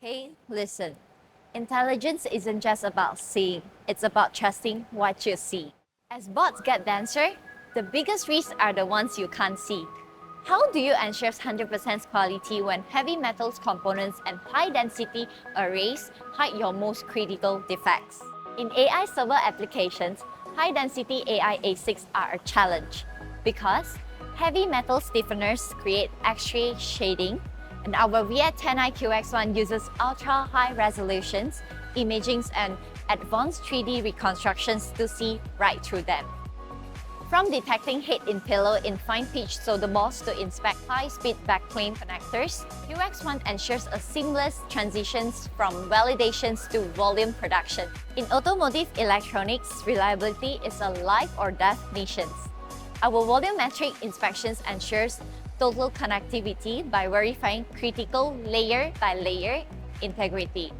Hey, listen. Intelligence isn't just about seeing, it's about trusting what you see. As bots get denser, the biggest risks are the ones you can't see. How do you ensure 100% quality when heavy metals components and high-density arrays hide your most critical defects? In AI server applications, high-density AI ASICs are a challenge because heavy metal stiffeners create X-ray shading, and our VF10i-QX1 uses ultra-high resolutions, imagings, and advanced 3D reconstructions to see right through them. From detecting head in pillow in fine-pitch solder balls to inspect high-speed backplane connectors, QX1 ensures a seamless transitions from validations to volume production. In automotive electronics, reliability is a life or death mission. Our volumetric inspections ensures total connectivity by verifying critical layer-by-layer integrity.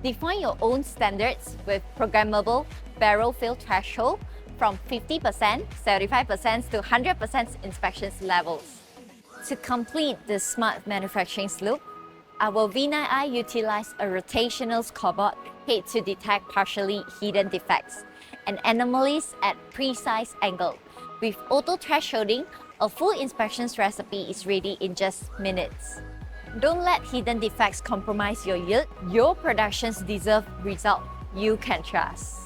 Define your own standards with programmable barrel fill threshold from 50%, 75% to 100% inspections levels. To complete the smart manufacturing loop, our V9i utilized a rotational scoreboard head to detect partially hidden defects and anomalies at precise angle. With auto thresholding, a full inspections recipe is ready in just minutes. Don't let hidden defects compromise your yield. Your productions deserve results you can trust.